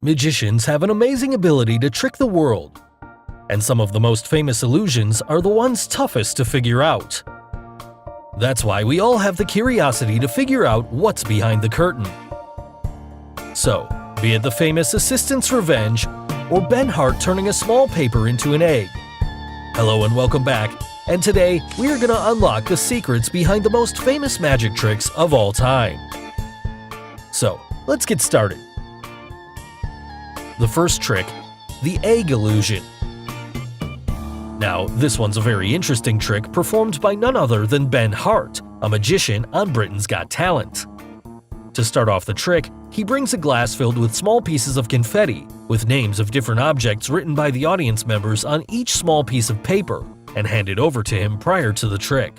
Magicians have an amazing ability to trick the world, and some of the most famous illusions are the ones toughest to figure out. That's why we all have the curiosity to figure out what's behind the curtain. So, be it the famous Assistant's Revenge or Ben Hart turning a small paper into an egg. Hello and welcome back, and today we are going to unlock the secrets behind the most famous magic tricks of all time. So, let's get started. The first trick, the egg illusion. Now, this one's a very interesting trick performed by none other than Ben Hart, a magician on Britain's Got Talent. To start off the trick, he brings a glass filled with small pieces of confetti, with names of different objects written by the audience members on each small piece of paper, and hand it over to him prior to the trick.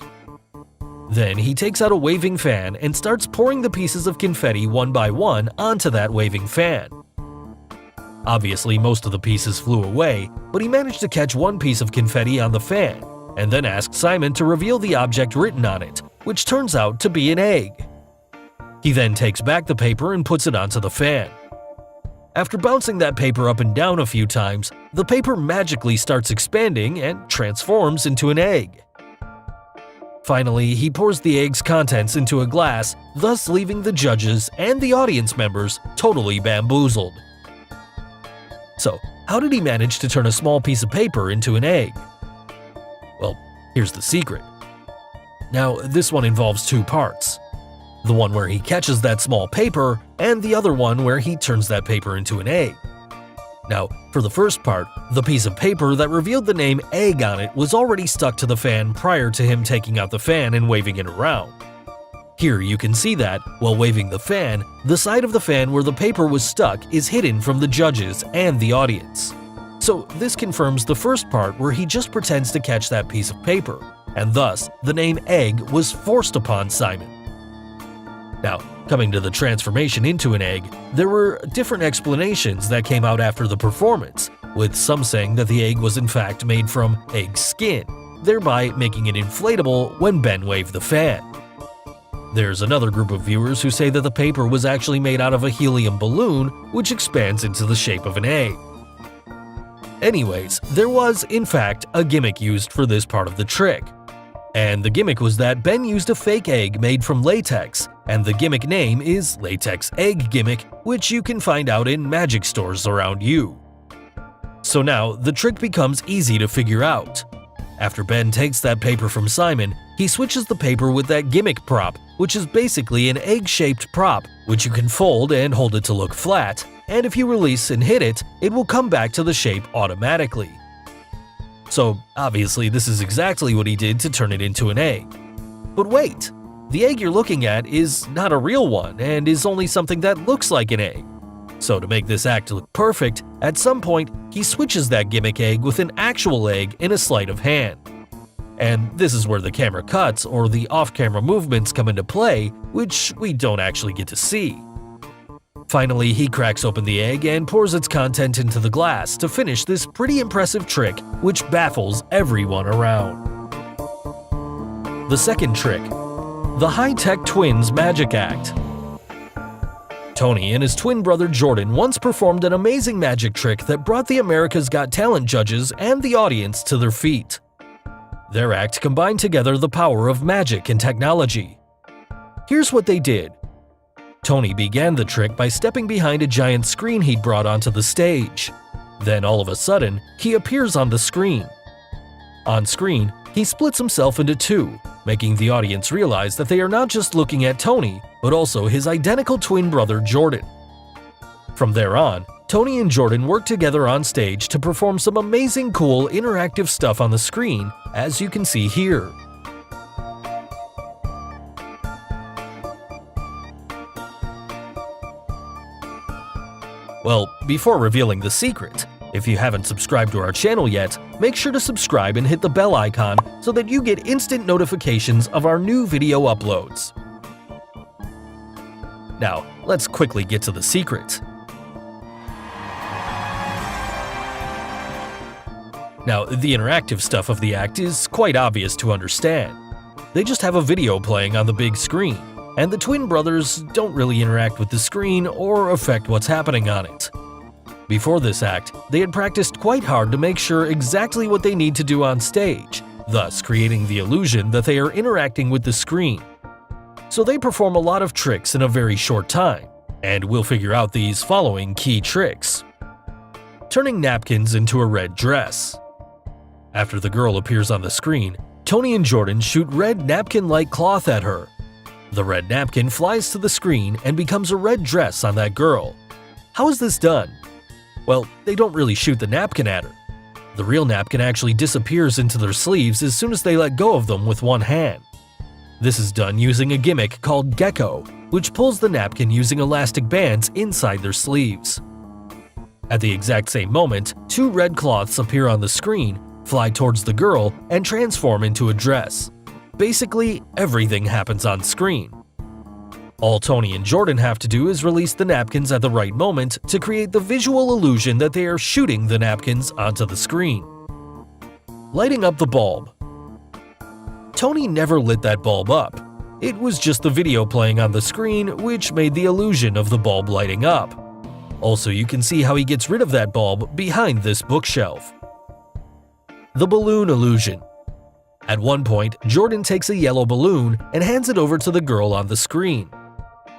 Then he takes out a waving fan and starts pouring the pieces of confetti one by one onto that waving fan. Obviously, most of the pieces flew away, but he managed to catch one piece of confetti on the fan, and then asked Simon to reveal the object written on it, which turns out to be an egg. He then takes back the paper and puts it onto the fan. After bouncing that paper up and down a few times, the paper magically starts expanding and transforms into an egg. Finally, he pours the egg's contents into a glass, thus leaving the judges and the audience members totally bamboozled. So, how did he manage to turn a small piece of paper into an egg? Well, here's the secret. Now, this one involves two parts. The one where he catches that small paper, and the other one where he turns that paper into an egg. Now, for the first part, the piece of paper that revealed the name egg on it was already stuck to the fan prior to him taking out the fan and waving it around. Here you can see that, while waving the fan, the side of the fan where the paper was stuck is hidden from the judges and the audience. So this confirms the first part where he just pretends to catch that piece of paper, and thus the name egg was forced upon Simon. Now, coming to the transformation into an egg, there were different explanations that came out after the performance, with some saying that the egg was in fact made from egg skin, thereby making it inflatable when Ben waved the fan. There's another group of viewers who say that the paper was actually made out of a helium balloon, which expands into the shape of an egg. Anyways, there was, in fact, a gimmick used for this part of the trick. And the gimmick was that Ben used a fake egg made from latex, and the gimmick name is Latex Egg Gimmick, which you can find out in magic stores around you. So now, the trick becomes easy to figure out. After Ben takes that paper from Simon, he switches the paper with that gimmick prop, which is basically an egg-shaped prop, which you can fold and hold it to look flat, and if you release and hit it, it will come back to the shape automatically. So, obviously this is exactly what he did to turn it into an egg. But wait! The egg you're looking at is not a real one and is only something that looks like an egg. So to make this act look perfect, at some point, he switches that gimmick egg with an actual egg in a sleight of hand. And this is where the camera cuts or the off-camera movements come into play, which we don't actually get to see. Finally, he cracks open the egg and pours its content into the glass to finish this pretty impressive trick, which baffles everyone around. The second trick, the High-Tech Twins Magic Act. Tony and his twin brother Jordan once performed an amazing magic trick that brought the America's Got Talent judges and the audience to their feet. Their act combined together the power of magic and technology. Here's what they did. Tony began the trick by stepping behind a giant screen he'd brought onto the stage. Then all of a sudden, he appears on the screen. On screen, he splits himself into two, making the audience realize that they are not just looking at Tony, but also his identical twin brother Jordan. From there on, Tony and Jordan worked together on stage to perform some amazing cool interactive stuff on the screen, as you can see here. Well, before revealing the secret, if you haven't subscribed to our channel yet, make sure to subscribe and hit the bell icon so that you get instant notifications of our new video uploads. Now, let's quickly get to the secret. Now, the interactive stuff of the act is quite obvious to understand. They just have a video playing on the big screen, and the twin brothers don't really interact with the screen or affect what's happening on it. Before this act, they had practiced quite hard to make sure exactly what they need to do on stage, thus creating the illusion that they are interacting with the screen. So they perform a lot of tricks in a very short time, and we'll figure out these following key tricks. Turning napkins into a red dress. After the girl appears on the screen, Tony and Jordan shoot red napkin-like cloth at her. The red napkin flies to the screen and becomes a red dress on that girl. How is this done? Well, they don't really shoot the napkin at her. The real napkin actually disappears into their sleeves as soon as they let go of them with one hand. This is done using a gimmick called Gecko, which pulls the napkin using elastic bands inside their sleeves. At the exact same moment, two red cloths appear on the screen, fly towards the girl, and transform into a dress. Basically, everything happens on screen. All Tony and Jordan have to do is release the napkins at the right moment to create the visual illusion that they are shooting the napkins onto the screen. Lighting up the bulb. Tony never lit that bulb up. It was just the video playing on the screen which made the illusion of the bulb lighting up. Also, you can see how he gets rid of that bulb behind this bookshelf. The balloon illusion. At one point, Jordan takes a yellow balloon and hands it over to the girl on the screen.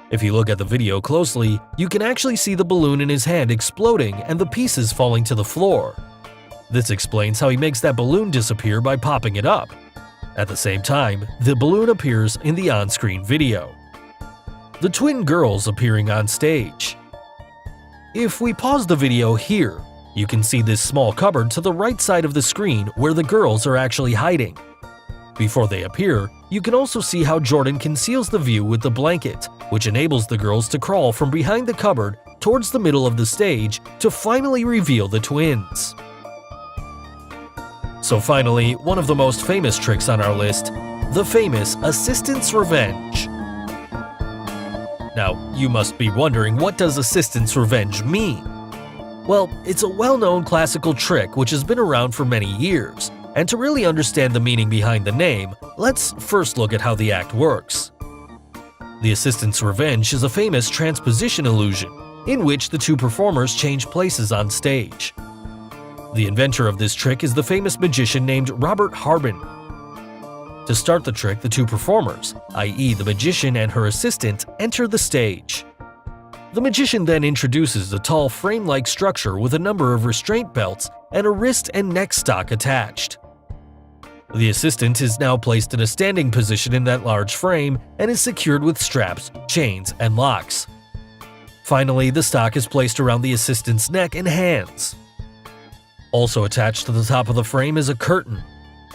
If you look at the video closely, you can actually see the balloon in his hand exploding and the pieces falling to the floor. This explains how he makes that balloon disappear by popping it up. At the same time, the balloon appears in the on-screen video. The twin girls appearing on stage. If we pause the video here, you can see this small cupboard to the right side of the screen where the girls are actually hiding. Before they appear, you can also see how Jordan conceals the view with the blanket, which enables the girls to crawl from behind the cupboard towards the middle of the stage to finally reveal the twins. So finally, one of the most famous tricks on our list, the famous Assistant's Revenge. Now, you must be wondering, what does Assistant's Revenge mean? Well, it's a well-known classical trick which has been around for many years, and to really understand the meaning behind the name, let's first look at how the act works. The Assistant's Revenge is a famous transposition illusion, in which the two performers change places on stage. The inventor of this trick is the famous magician named Robert Harbin. To start the trick, the two performers, i.e. the magician and her assistant, enter the stage. The magician then introduces a tall frame-like structure with a number of restraint belts and a wrist and neck stock attached. The assistant is now placed in a standing position in that large frame and is secured with straps, chains, and locks. Finally, the stock is placed around the assistant's neck and hands. Also attached to the top of the frame is a curtain.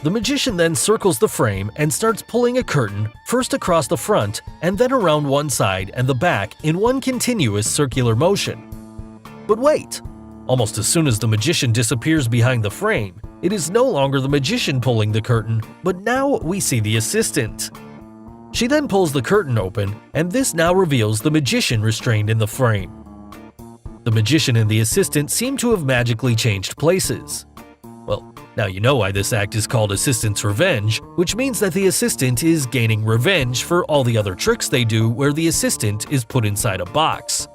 The magician then circles the frame and starts pulling a curtain first across the front and then around one side and the back in one continuous circular motion. But wait! Almost as soon as the magician disappears behind the frame, it is no longer the magician pulling the curtain, but now we see the assistant. She then pulls the curtain open, and this now reveals the magician restrained in the frame. The magician and the assistant seem to have magically changed places. Well, now you know why this act is called Assistant's Revenge, which means that the assistant is gaining revenge for all the other tricks they do where the assistant is put inside a box.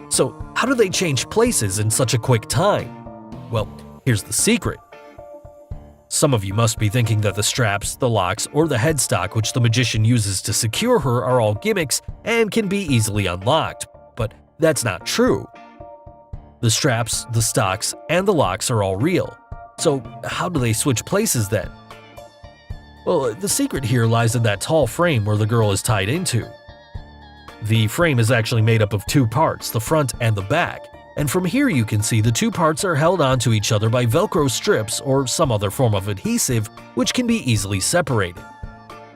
So, how do they change places in such a quick time? Well, here's the secret. Some of you must be thinking that the straps, the locks, or the headstock which the magician uses to secure her are all gimmicks and can be easily unlocked, but that's not true. The straps, the stocks, and the locks are all real. So how do they switch places then? Well, the secret here lies in that tall frame where the girl is tied into. The frame is actually made up of two parts, the front and the back, and from here you can see the two parts are held onto each other by Velcro strips or some other form of adhesive which can be easily separated.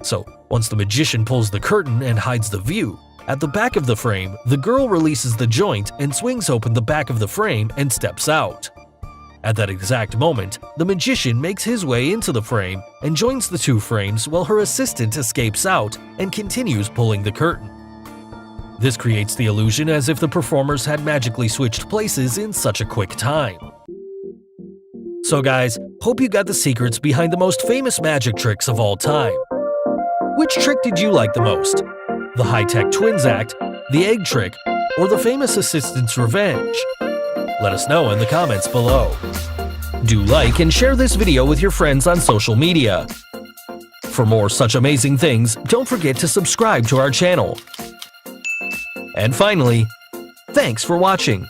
So once the magician pulls the curtain and hides the view, at the back of the frame, the girl releases the joint and swings open the back of the frame and steps out. At that exact moment, the magician makes his way into the frame and joins the two frames while her assistant escapes out and continues pulling the curtain. This creates the illusion as if the performers had magically switched places in such a quick time. So guys, hope you got the secrets behind the most famous magic tricks of all time. Which trick did you like the most? The high-tech twins act, the egg trick, or the famous Assistant's Revenge? Let us know in the comments below. Do like and share this video with your friends on social media. For more such amazing things, don't forget to subscribe to our channel. And finally, thanks for watching.